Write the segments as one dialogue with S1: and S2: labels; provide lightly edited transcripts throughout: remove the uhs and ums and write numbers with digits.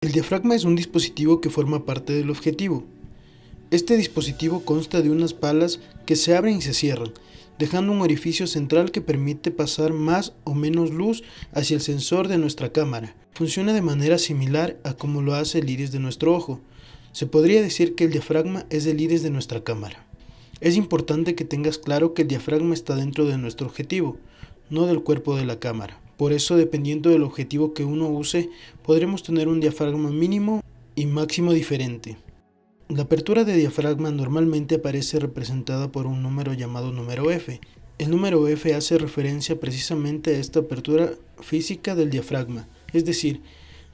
S1: El diafragma es un dispositivo que forma parte del objetivo. Este dispositivo consta de unas palas que se abren y se cierran, dejando un orificio central que permite pasar más o menos luz hacia el sensor de nuestra cámara. Funciona de manera similar a como lo hace el iris de nuestro ojo. Se podría decir que el diafragma es el iris de nuestra cámara. Es importante que tengas claro que el diafragma está dentro de nuestro objetivo, no del cuerpo de la cámara. Por eso, dependiendo del objetivo que uno use, podremos tener un diafragma mínimo y máximo diferente. La apertura de diafragma normalmente aparece representada por un número llamado número F. El número F hace referencia precisamente a esta apertura física del diafragma, es decir,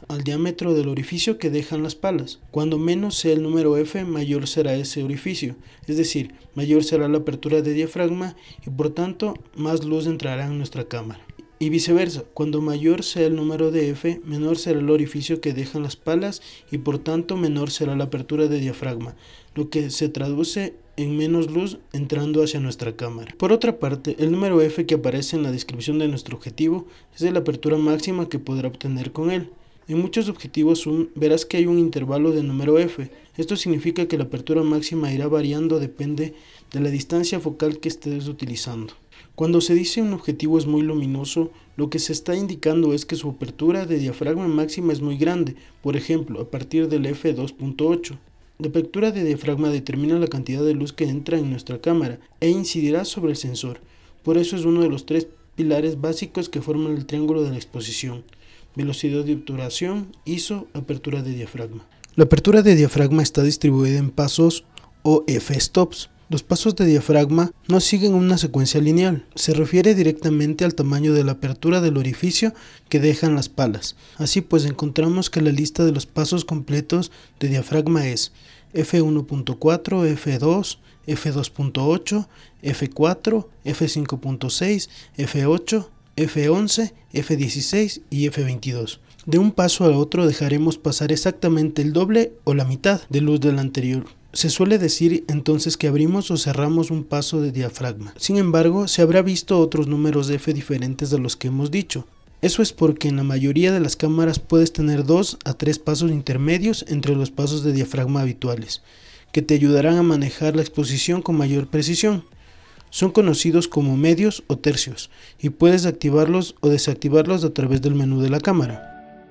S1: al diámetro del orificio que dejan las palas. Cuando menos sea el número F, mayor será ese orificio, es decir, mayor será la apertura de diafragma y por tanto más luz entrará en nuestra cámara. Y viceversa, cuando mayor sea el número de F, menor será el orificio que dejan las palas y por tanto menor será la apertura de diafragma, lo que se traduce en menos luz entrando hacia nuestra cámara. Por otra parte, el número F que aparece en la descripción de nuestro objetivo es de la apertura máxima que podrá obtener con él. En muchos objetivos zoom verás que hay un intervalo de número F. Esto significa que la apertura máxima irá variando, depende de la distancia focal que estés utilizando. Cuando se dice un objetivo es muy luminoso, lo que se está indicando es que su apertura de diafragma máxima es muy grande, por ejemplo, a partir del f2.8. La apertura de diafragma determina la cantidad de luz que entra en nuestra cámara e incidirá sobre el sensor. Por eso es uno de los tres pilares básicos que forman el triángulo de la exposición: velocidad de obturación, ISO, apertura de diafragma. La apertura de diafragma está distribuida en pasos o f-stops. Los pasos de diafragma no siguen una secuencia lineal, se refiere directamente al tamaño de la apertura del orificio que dejan las palas. Así pues, encontramos que la lista de los pasos completos de diafragma es f1.4, f2, f2.8, f4, f5.6, f8, f11, f16 y f22. De un paso a otro dejaremos pasar exactamente el doble o la mitad de luz del anterior. Se suele decir entonces que abrimos o cerramos un paso de diafragma. Sin embargo, se habrá visto otros números de F diferentes de los que hemos dicho. Eso es porque en la mayoría de las cámaras puedes tener 2 a 3 pasos intermedios entre los pasos de diafragma habituales, que te ayudarán a manejar la exposición con mayor precisión. Son conocidos como medios o tercios, y puedes activarlos o desactivarlos a través del menú de la cámara.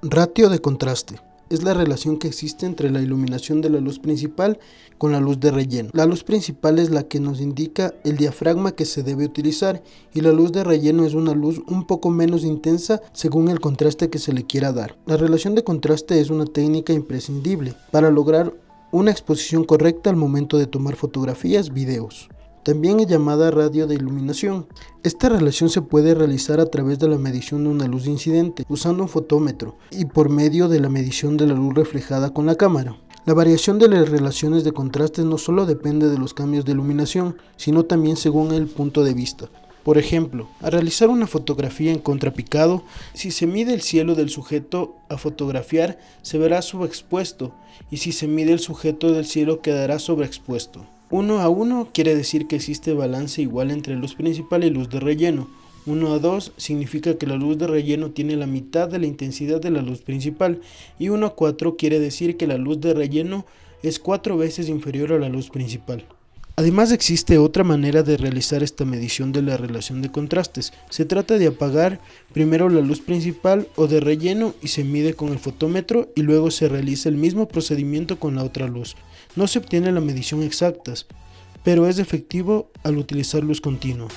S1: Ratio de contraste. Es la relación que existe entre la iluminación de la luz principal con la luz de relleno. La luz principal es la que nos indica el diafragma que se debe utilizar y la luz de relleno es una luz un poco menos intensa según el contraste que se le quiera dar. La relación de contraste es una técnica imprescindible para lograr una exposición correcta al momento de tomar fotografías, videos. También es llamada radio de iluminación. Esta relación se puede realizar a través de la medición de una luz incidente, usando un fotómetro, y por medio de la medición de la luz reflejada con la cámara. La variación de las relaciones de contraste no solo depende de los cambios de iluminación, sino también según el punto de vista. Por ejemplo, al realizar una fotografía en contrapicado, si se mide el cielo del sujeto a fotografiar, se verá subexpuesto, y si se mide el sujeto del cielo quedará sobreexpuesto. 1 a 1 quiere decir que existe balance igual entre luz principal y luz de relleno. 1 a 2 significa que la luz de relleno tiene la mitad de la intensidad de la luz principal. Y 1 a 4 quiere decir que la luz de relleno es 4 veces inferior a la luz principal. Además, existe otra manera de realizar esta medición de la relación de contrastes. Se trata de apagar primero la luz principal o de relleno y se mide con el fotómetro y luego se realiza el mismo procedimiento con la otra luz. No se obtiene la medición exacta, pero es efectivo al utilizar luz continua.